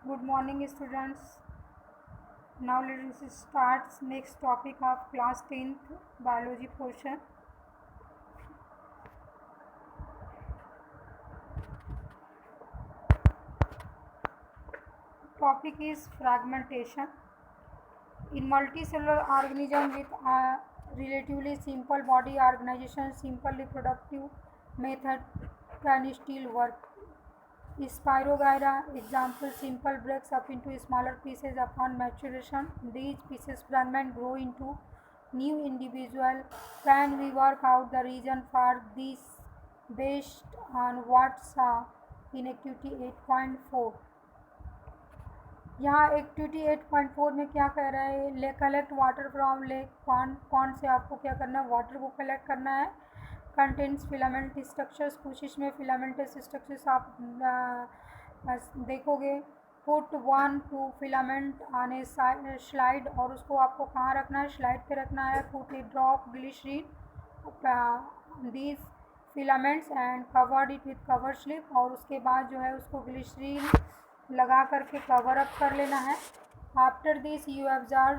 Good morning, students. Now let us start next topic of class 10th biology portion. Topic is fragmentation. In multicellular organism with a relatively simple body organization, simple reproductive method can still work. Spirogyra example simple breaks up into smaller pieces upon maturation. These pieces fragment grow into new individual. Can we work out the reason for this based on what's in activity 8.4? यहाँ activity 8.4 में क्या कह रहा है, ले collect water from lake pond से आपको क्या करना है, वाटर को कलेक्ट करना है. कंटेंट्स फिलामेंट स्ट्रक्चर्स, कुछ इसमें फिलामेंटस स्ट्रक्चर्स आप देखोगे. Put 1-2 filament on A slide, और उसको आपको कहाँ रखना है, स्लाइड पे रखना है. Put a drop glycerine these filaments and covered it with cover slip, और उसके बाद जो है उसको ग्लिसरीन लगा करके कवर अप कर लेना है. After this you observe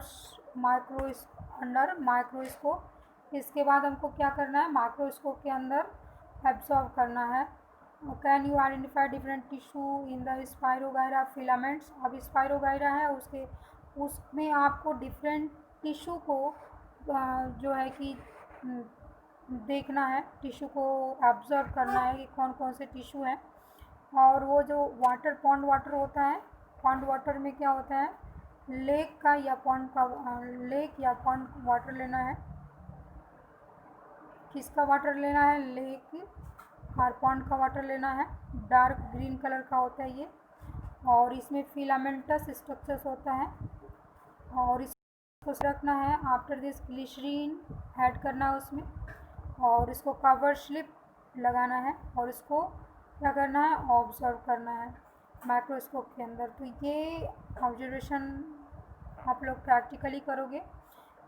under microscope. इसके बाद हमको क्या करना है, माइक्रोस्कोप के अंदर एब्जॉर्व करना है. Can you identify different tissue in the spirogyra filaments. अब स्पायरोगायरा है उसमें आपको डिफरेंट टिश्यू को जो है कि देखना है, टिश्यू को ऑब्जर्व करना है कि कौन कौन से टिश्यू हैं. और वो जो पॉन्ड वाटर होता है, पॉन्ड वाटर में क्या होता है, लेक का या पॉन्ड वाटर लेना है. किसका वाटर लेना है, लेक और पॉन्ड का वाटर लेना है. डार्क ग्रीन कलर का होता है ये, और इसमें फिलामेंटस स्ट्रक्चर्स होता है, और इसको रखना है. आफ्टर दिस ग्लिसरीन ऐड करना है उसमें, और इसको कवर स्लिप लगाना है, और इसको क्या करना है, ऑब्जर्व करना है माइक्रोस्कोप के अंदर. तो ये ऑब्जर्वेशन आप लोग प्रैक्टिकली करोगे.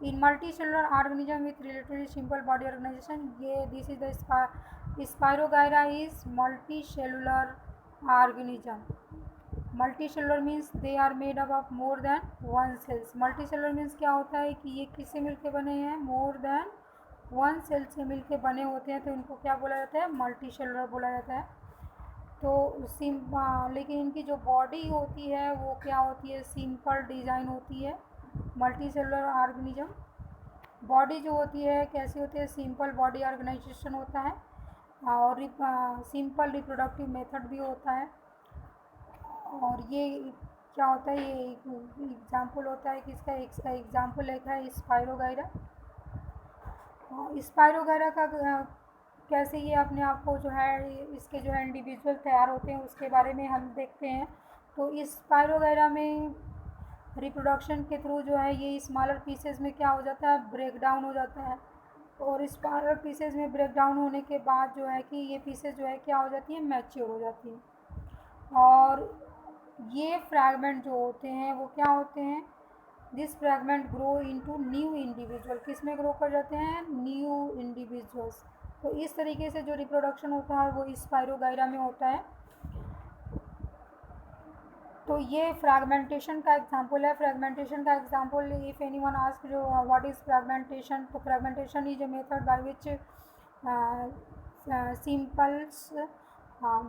In multi cellular organism with relatively simple body organisation, ये this is the spirogyra is multi cellular organism. Multi cellular means they are made up of more than one cells. Multi cellular means क्या होता है कि ये किससे मिलके बने हैं, मोर देन वन सेल से मिलके बने होते हैं, तो इनको क्या बोला जाता है, मल्टी सेलुलर बोला जाता है. तो लेकिन इनकी जो बॉडी होती है वो क्या होती है, सिंपल डिज़ाइन होती है. मल्टी सेलुलर ऑर्गेनिज्म बॉडी जो होती है कैसी होती है, सिंपल बॉडी ऑर्गेनाइजेशन होता है, और सिंपल रिप्रोडक्टिव मेथड भी होता है. और ये क्या होता है, ये एग्जाम्पल होता है कि इसका एग्जाम्पल एक है स्पायरोगायरा. स्पायरोगायरा का कैसे ये अपने आप को जो है, इसके जो है इंडिविजुअल तैयार होते हैं उसके बारे में हम देखते हैं. तो इस स्पायरोगायरा में रिप्रोडक्शन के थ्रू जो है ये स्मॉलर पीसेस में क्या हो जाता है, ब्रेक डाउन हो जाता है. और स्मॉलर पीसेस में ब्रेक डाउन होने के बाद जो है कि ये पीसेस जो है क्या हो जाती है, मैच्योर हो जाती है. और ये फ्रैगमेंट जो होते हैं वो क्या होते हैं, this fragment grow into new individual. किस में ग्रो कर जाते हैं, न्यू इंडिविजुअल्स. तो इस तरीके से जो रिप्रोडक्शन होता है वो स्पायरोगायरा में होता है. तो ये फ्रैगमेंटेशन का एग्जांपल है. फ्रैगमेंटेशन का example, if anyone ask what is fragmentation, तो fragmentation is a method by which simples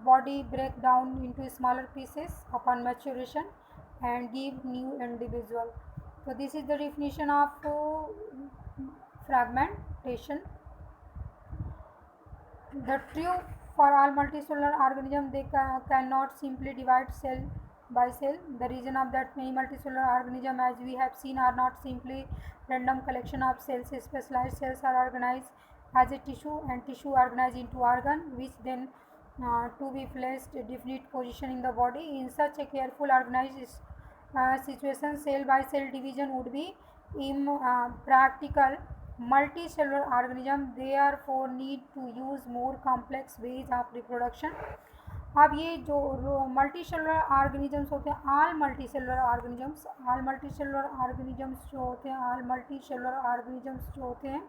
body break down into smaller pieces upon maturation and give new individual. So this is the definition of fragmentation. The true for all multicellular organisms, they cannot simply divide cell by cell. The reason of that many multicellular organisms, as we have seen, are not simply random collection of cells. Specialized cells are organized as a tissue, and tissue organized into organ, which then to be placed a definite position in the body. In such a careful organized situation, cell by cell division would be impractical. Multicellular organism therefore need to use more complex ways of reproduction. अब ये जो multi cellular organisms होते हैं, all multi cellular organisms जो होते हैं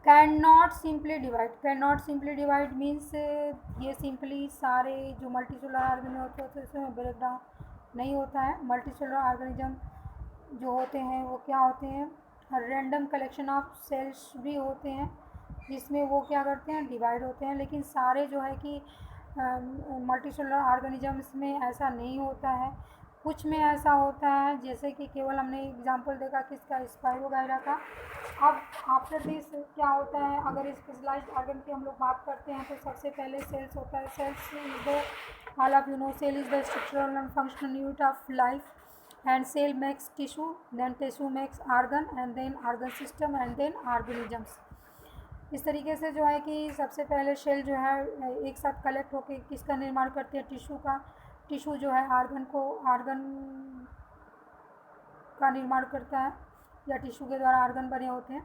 can not simply divide means ये simply सारे जो मल्टीसेलुलर ऑर्गेनिज्म होते हैं इसमें ब्रेक डाउन नहीं होता है। मल्टीसेलुलर ऑर्गेनिज्म जो होते हैं वो क्या होते हैं, रैंडम कलेक्शन ऑफ सेल्स भी होते हैं जिसमें वो क्या करते हैं, डिवाइड होते हैं। लेकिन सारे जो है कि मल्टीसेलुलर ऑर्गेनिजम्स में ऐसा नहीं होता है, कुछ में ऐसा होता है। जैसे कि केवल हमने एग्जांपल देखा किसका, स्पाइरोगायरा का। अब आफ्टर दिस क्या होता है, अगर स्पेशलाइज्ड ऑर्गन की हम लोग बात करते हैं तो सबसे पहले सेल्स होता है। Cells is the, all of you know, cell is the structural and functional unit of life, and cell makes tissue, then tissue makes organ, and then organ system, and then organisms। इस तरीके से जो है कि सबसे पहले cell जो है एक साथ कलेक्ट होकर किसका निर्माण करते हैं, टिश्यू का। टिश्यू जो है ऑर्गन का निर्माण करता है या टिश्यू के द्वारा ऑर्गन बने होते हैं।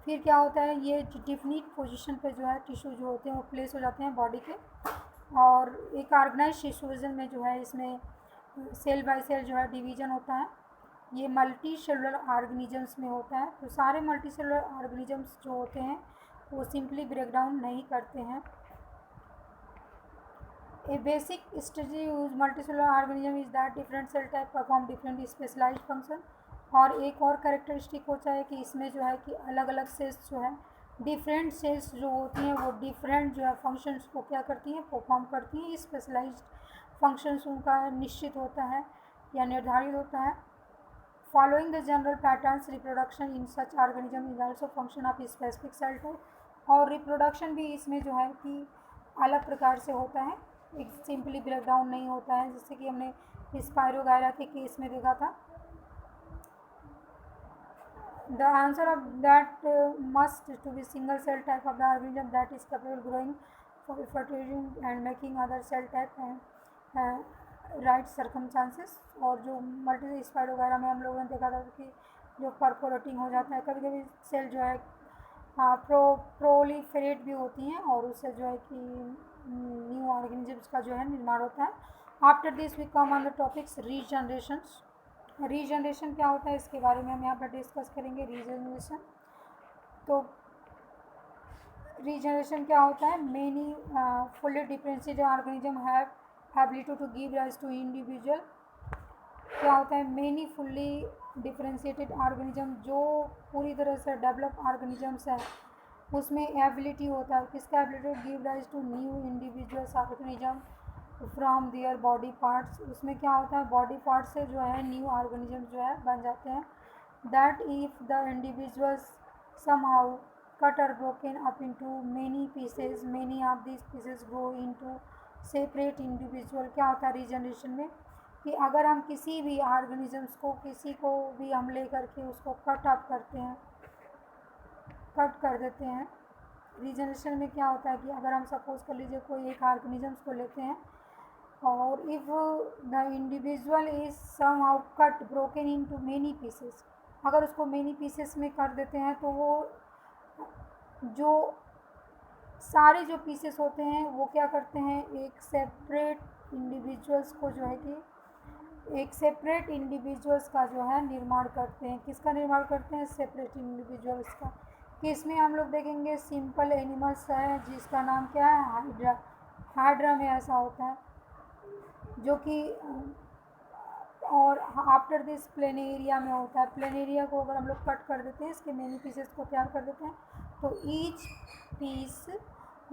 फिर क्या होता है, ये डिफिनिट पोजीशन पे जो है टिश्यू जो होते हैं वो प्लेस हो जाते हैं बॉडी के, और एक ऑर्गेनाइज टिश्यू विजन में जो है इसमें सेल बाय सेल जो है डिवीजन होता है। ये मल्टी सेलुलर ऑर्गेनिजम्स में होता है। तो सारे मल्टी सेलुलर ऑर्गेनिजम्स जो होते हैं वो सिंपली ब्रेक डाउन नहीं करते हैं। A basic strategy use multi cellular organism is that different cell type perform different specialised function. और एक और कैरेक्टरिस्टिक होता है कि इसमें जो है कि अलग अलग सेल्स जो है, डिफरेंट सेल्स जो होती हैं वो डिफरेंट जो है फंक्शंस को क्या करती हैं, परफॉर्म करती हैं। स्पेशलाइज्ड फंक्शंस उनका निश्चित होता है या निर्धारित होता है। Following the general patterns reproduction in such organism is also function of specific cell type. और रिप्रोडक्शन भी इसमें जो है कि अलग प्रकार से होता है, एक सिंपली ब्रेक डाउन नहीं होता है, जैसे कि हमने स्पाइरोगायरा के केस में देखा था। The answer of that must to be single cell type of the organism that is capable of growing, fertilizing and making other cell type and right circumstances। और जो मल्टी स्पाइरोगायरा में हम लोगों ने देखा था कि जो परफोरेटिंग हो जाता है, कभी कभी सेल जो है प्रोलीफेरेट भी होती हैं और उससे जो है कि न्यू ऑर्गेनिजम्स का जो है निर्माण होता है। After this we come on the topics regenerations. Regeneration क्या होता है इसके बारे में हम यहाँ पर डिस्कस करेंगे। रीजनरेशन, तो रीजनरेशन क्या होता है, many fully differentiated organism have ability to give rise to individual. क्या होता है, मेनी फुल्ली डिफरेंशिएटेड ऑर्गेनिज्म, जो पूरी तरह से डेवलप ऑर्गेनिजम्स है उसमें एबिलिटी होता है, किसका ability, to give rise to new individuals organism from their body parts. उसमें क्या होता है, बॉडी पार्ट से जो है न्यू ऑर्गेनिज्म जो है बन जाते हैं। That if the individuals somehow cut और broken up into many pieces, many of this pieces grow into separate individual. क्या होता है रीजनरेशन में कि अगर हम किसी भी ऑर्गेनिजम्स को, किसी को भी हम ले करके उसको कट अप करते हैं, कट कर देते हैं। रीजनरेशन में क्या होता है कि अगर हम सपोज कर लीजिए कोई एक ऑर्गेनिजम्स को लेते हैं और if the individual is somehow cut broken into many pieces, अगर उसको मेनी पीसेस में कर देते हैं तो वो जो सारे जो पीसेस होते हैं वो क्या करते हैं, एक सेपरेट इंडिविजुअल्स को जो है कि एक सेपरेट इंडिविजुअल्स का जो है निर्माण करते हैं। किसका निर्माण करते हैं, सेपरेट इंडिविजुअल्स का। कि इसमें हम लोग देखेंगे सिंपल एनिमल्स है जिसका नाम क्या है, हाइड्रा। हाइड्रा में ऐसा होता है जो कि, और आफ्टर दिस प्लेनेरिया में होता है। प्लेनेरिया को अगर हम लोग कट कर देते हैं, इसके मेनी पीसेस को तैयार कर देते हैं, तो each piece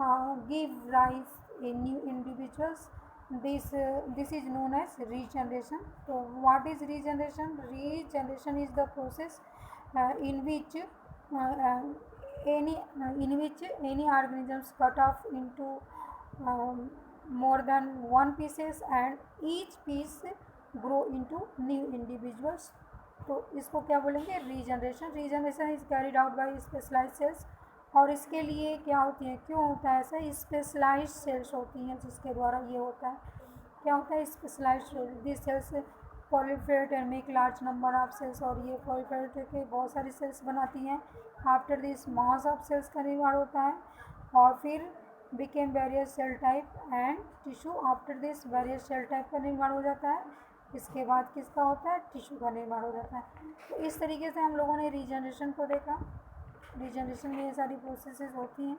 give rise a new individuals. This is known as regeneration. तो what is regeneration? Regeneration is the process in which any organisms cut off into more than one pieces and each piece grow into new individuals। तो इसको क्या बोलेंगे, regeneration. Regeneration is carried out by specialised cells. और इसके लिए क्या होती है, क्यों होता है ऐसा, स्पेशलाइज्ड सेल्स होती हैं जिसके द्वारा ये होता है। क्या होता है, specialised cells. This cells proliferate and make large number of cells, और ये proliferate के बहुत सारी सेल्स बनाती हैं। After this mass of cells का निर्माण होता है और फिर became various cell type and tissue. After this various cell type का निर्माण हो जाता है, इसके बाद किसका होता है, टिश्यू का निर्माण हो जाता है। तो इस तरीके से हम लोगों ने रीजनरेशन को देखा। रीजनरेशन में ये सारी प्रोसेसेस होती हैं।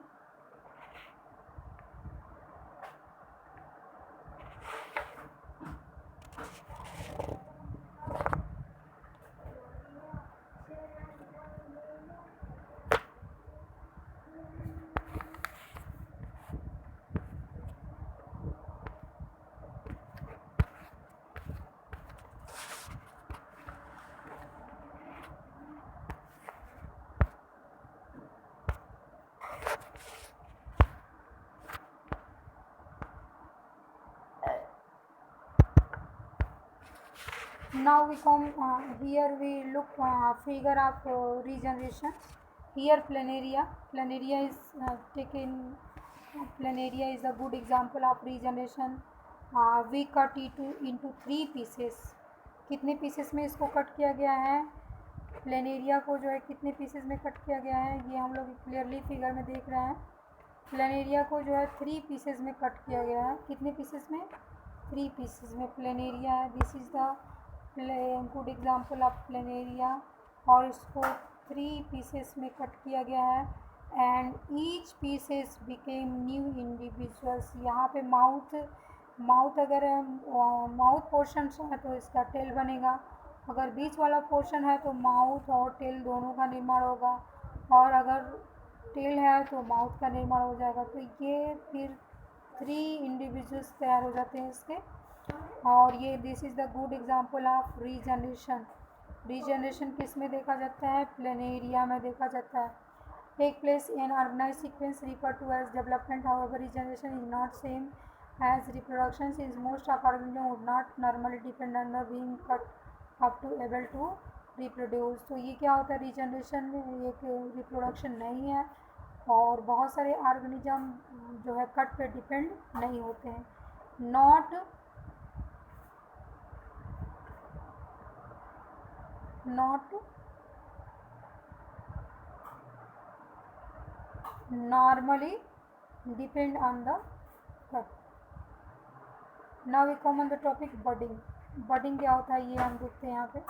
Now we come here we look figure of regeneration. Here planaria. Planaria is taken. Planaria is a good example of regeneration. We cut it into 3 pieces. कितने पीसेस में इसको कट किया गया है? प्लेनेरिया को जो है कितने पीसेस में कट किया गया है ये हम लोग क्लियरली फिगर में देख रहे हैं। प्लेनेरिया को जो है 3 पीसेस में कट किया गया है। कितने पीसेस में? 3 पीसेस में प्लेनेरिया है। This is the good example of planaria. और इसको 3 पीसेस में कट किया गया है and each pieces became new individuals. यहाँ पे माउथ अगर माउथ पोर्शन है तो इसका टेल बनेगा, अगर बीच वाला पोर्शन है तो माउथ और टेल दोनों का निर्माण होगा, और अगर टेल है तो माउथ का निर्माण हो जाएगा। तो ये फिर 3 इंडिविजुअल्स तैयार हो जाते हैं इसके। और ये this is the good example of regeneration. Regeneration किस में देखा जाता है? प्लेनेरिया में देखा जाता है। Take place in organise sequence refer to as development. However regeneration is not same as reproduction, is most of organism would not normally depend on the being cut up to able to reproduce. तो ये क्या होता है? Regeneration में एक reproduction नहीं है और बहुत सारे ऑर्गेनिज्म जो है कट पे डिपेंड नहीं होते हैं। Not normally depend on the cut. Now we come on the topic budding. Budding क्या होता है ये हम देखते हैं यहाँ पे।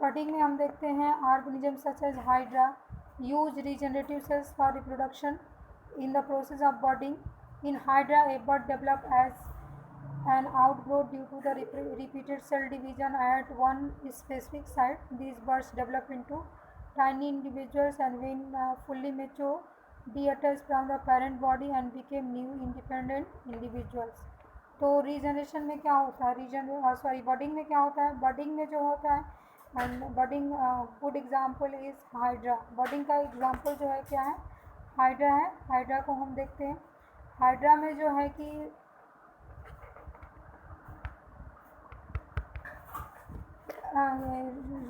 बडिंग में हम देखते हैं organism such as hydra use regenerative cells for reproduction in the process of budding. In hydra a bud develop as an outgrowth due to the repeated cell division at one specific site. These buds develop into tiny individuals and when fully mature detach from the parent body and became new independent individuals. तो regeneration में क्या होता है? Budding में क्या होता है? Budding में जो होता है budding good example is hydra. Budding का एग्जाम्पल जो है क्या है? हाइड्रा है। हाइड्रा को हम देखते हैं। हाइड्रा में जो है कि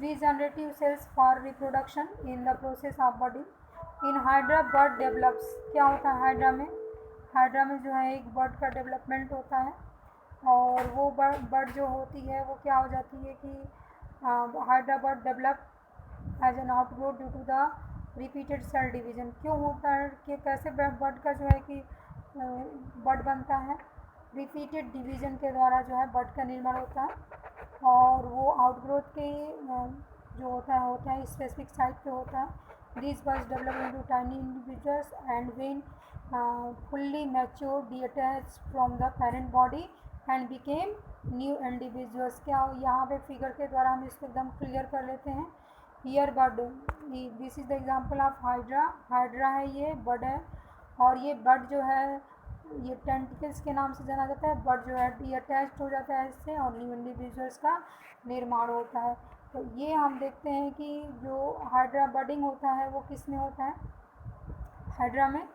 regenerative cells for reproduction in the process of budding. In hydra bud develops. क्या होता है हाइड्रा में? हाइड्रा में जो है एक बर्ड का डेवलपमेंट होता है और वो बर्ड जो होती है वो क्या हो जाती है कि hydra bud develop as an outgrowth due to the repeated cell division. क्यों होता है कि कैसे बर्ड का जो है कि बर्ड बनता है? रिपीटेड डिवीजन के द्वारा जो है बर्ड का निर्माण होता है और वो आउटग्रोथ के जो होता है स्पेसिफिक साइट पे होता है। This birds develop into tiny individuals and when fully mature detach from the parent body and became new individuals. क्या यहाँ पे फिगर के द्वारा हम इसको एकदम क्लियर कर लेते हैं। Here bird, this is the example of hydra. Hydra है, ये बर्ड है और ये बर्ड जो है ये टेंटिकल्स के नाम से जाना जाता है। बर्ड जो है डीअटैच्ड हो जाता है इससे और न्यू इंडिविजुअल्स का निर्माण होता है। तो ये हम देखते हैं कि जो हाइड्रा बडिंग होता है वो किस में होता है? हाइड्रा में।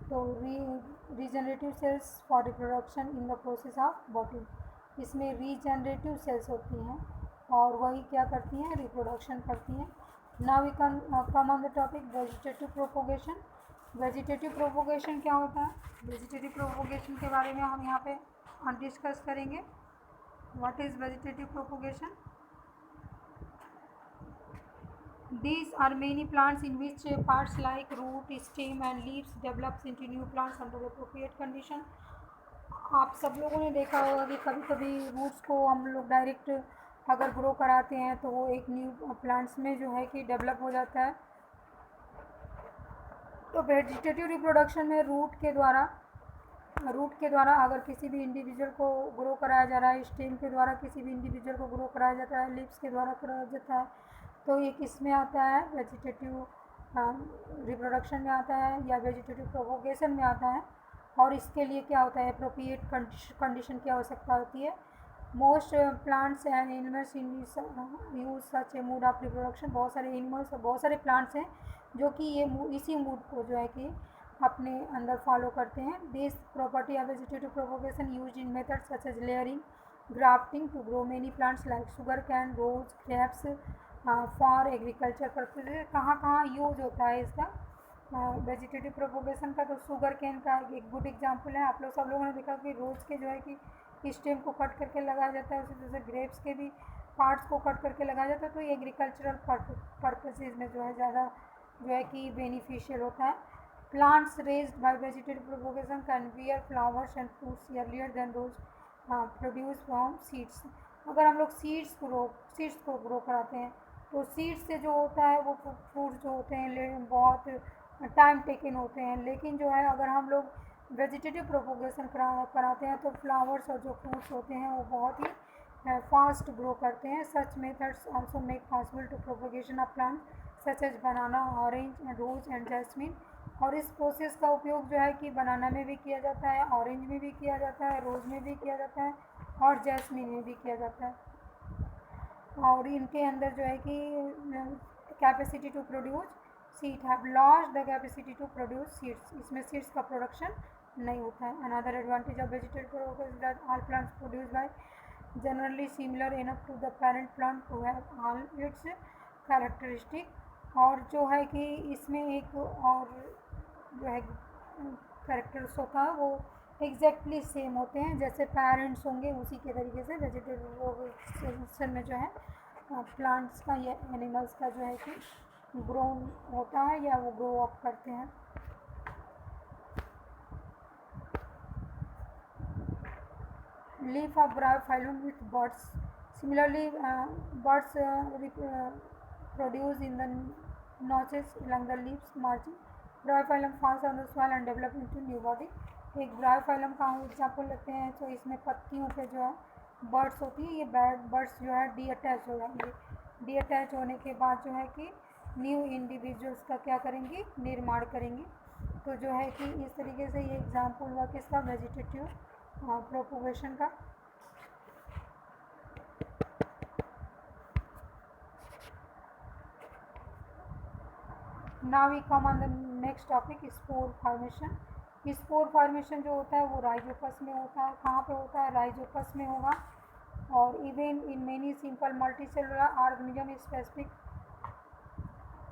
तो regenerative cells for reproduction in the process of budding. इसमें रीजनरेटिव सेल्स होती हैं और वही क्या करती हैं? रिप्रोडक्शन करती हैं। Now we can come on the topic vegetative propagation. Vegetative propagation क्या होता है? वेजिटेटिव प्रोपोगेशन के बारे में हम यहाँ पे डिस्कस करेंगे। What is vegetative propagation? These are many plants in which parts like root, stem and leaves develops into new plants under appropriate condition. आप सब लोगों ने देखा होगा कि कभी कभी रूट्स को हम लोग डायरेक्ट अगर ग्रो कराते हैं तो वो एक न्यू प्लांट्स में जो है कि डेवलप हो जाता है। तो वेजिटेटिव रिप्रोडक्शन में रूट के द्वारा अगर किसी भी इंडिविजुअल को ग्रो कराया जा रहा है, स्टेम के द्वारा किसी भी इंडिविजुअल को ग्रो कराया जाता है, लीव्स के द्वारा कराया जाता है, तो ये किस में आता है, वेजिटेटिव रिप्रोडक्शन में आता है या वेजिटेटिव प्रोपोगेशन में आता है। और इसके लिए क्या होता है, एप्रोप्रिएट कंडीशन की आवश्यकता होती है। Most plants and animals use such A mood off reproduction. बहुत सारे एनिमल्स और बहुत सारे प्लांट्स हैं जो कि ये इसी मूड को जो है कि अपने अंदर फॉलो करते हैं। This property of vegetative propagation use in method such as layering, grafting to grow many plants like sugar cane, rose, grapes for agriculture purpose. कहाँ कहाँ यूज होता है इसका वेजिटेटिव प्रोपोगेशन का, तो शुगर कैन का एक गुड एग्जांपल है। आप लोग सब लोगों ने देखा कि रोज़ के जो है कि स्टेम को कट करके लगाया जाता है, उसी तरह से ग्रेप्स के भी पार्ट्स को कट करके लगाया जाता है। तो ये एग्रीकल्चरल पर्पसेज में जो है ज़्यादा जो है कि बेनिफिशियल होता है। Plants raised by vegetative propagation can bear flowers and fruits earlier than those produce from seeds. अगर हम लोग सीड्स को ग्रो कराते हैं तो सीड्स से जो होता है वो फ्रूट्स जो होते हैं बहुत टाइम टेकन होते हैं। लेकिन जो है अगर हम लोग वेजिटेटिव प्रोपोगेशन कराते हैं तो फ्लावर्स और जो फ्रूट्स होते हैं वो बहुत ही फास्ट ग्रो करते हैं। Such methods also make possible to propagation of plant such as banana, orange, rose and jasmine. और इस प्रोसेस का उपयोग जो है कि बनाना में भी किया जाता है, ऑरेंज में भी किया जाता है, रोज में भी किया जाता है और जैस्मिन में भी किया जाता है। और इनके अंदर जो है कि capacity to produce seed have lost the capacity to produce seeds. इसमें सीड्स का प्रोडक्शन नहीं होता है। Another advantage of vegetable is that all plants produce by generally similar enough to the parent plant to have all its characteristic. और जो है कि इसमें एक और जो है कैरेक्टर्स होता है वो एग्जैक्टली सेम होते हैं जैसे पेरेंट्स होंगे, उसी के तरीके से वेजिटेबल में जो है प्लांट्स का या एनिमल्स का जो है कि ग्रो होता है या वो ग्रो अप करते हैं। Leaf of Bryophyllum with birds. Similarly birds produce in the notches along the leaves margin. Bryophyllum falls on the soil and develop into new body. एक ब्रायोफाइलम का हम एग्जाम्पल लेते हैं तो इसमें पत्तियों पे जो है बर्ड्स होती है, ये बर्ड्स जो है डी अटैच हो जाएंगे। डी अटैच होने के बाद जो है कि न्यू इंडिविजुअल्स का क्या करेंगी, निर्माण करेंगी। तो जो है कि इस तरीके से ये एग्जाम्पल हुआ किसका, वेजिटेटिव प्रोपोगेशन का। Now we come on the next topic, spore formation. Spore formation जो होता है वो राइजोपस में होता है। कहाँ पे होता है, राइजोपस में होगा। और even in many simple multicellular organism specific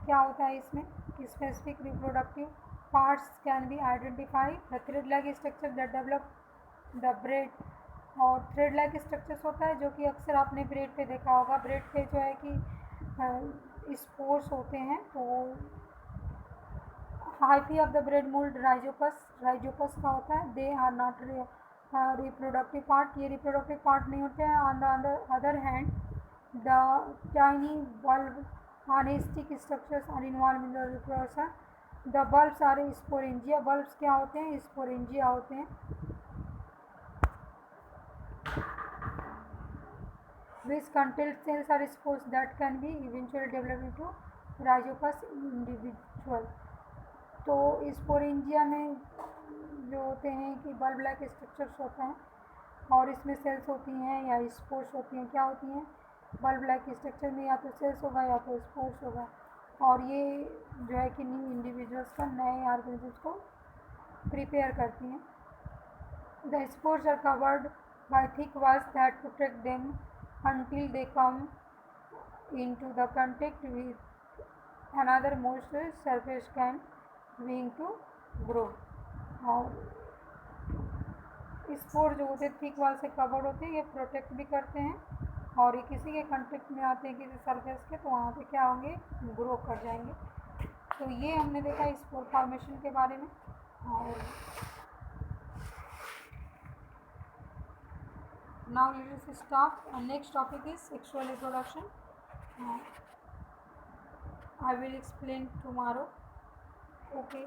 क्या होता है इसमें, specific reproductive parts can be identify. The thread like structure that develop the bread. और थ्रेड लाइक स्ट्रक्चर्स होता है जो कि अक्सर आपने ब्रेड पे देखा होगा। ब्रेड पे जो है कि स्पोर्स होते हैं। तो hyphae of the bread mould rhizopus का होता है। They are not reproductive part, ये रिप्रोडक्टिव पार्ट नहीं होते हैं। On the other hand the tiny bulb ऑनेस्टिक structures are involved in the reproduction. The bulbs are sporangia. Bulbs क्या होते हैं, स्पोरेंजिया होते हैं। which contains cells or spores that can be eventually developed into rhizopus individual। तो sporangia में जो होते हैं कि बल्ब लाइक स्ट्रक्चर्स होते हैं और इसमें सेल्स होती हैं या स्पोर्स होती हैं। क्या होती हैं, बल्ब लाइक स्ट्रक्चर में या तो सेल्स होगा या तो स्पोर्स होगा। और ये जो है कि न्यू इंडिविजुअल्स का, नए ऑर्गेनिजम्स को प्रिपेयर करती हैं। The spores are covered by thick walls that protect them until they come into the contact with another moisture surface can begin to grow। और स्पोर जो होते हैं थिक वॉल से कवर्ड होते हैं, ये प्रोटेक्ट भी करते हैं और ये किसी के कंटेक्ट में आते हैं किसी सरफेस के, तो वहाँ पे क्या होंगे, ग्रो कर जाएंगे। तो ये हमने देखा स्पोर फॉर्मेशन के बारे में। और now let us start. Next topic is sexual reproduction. I will explain tomorrow. Okay.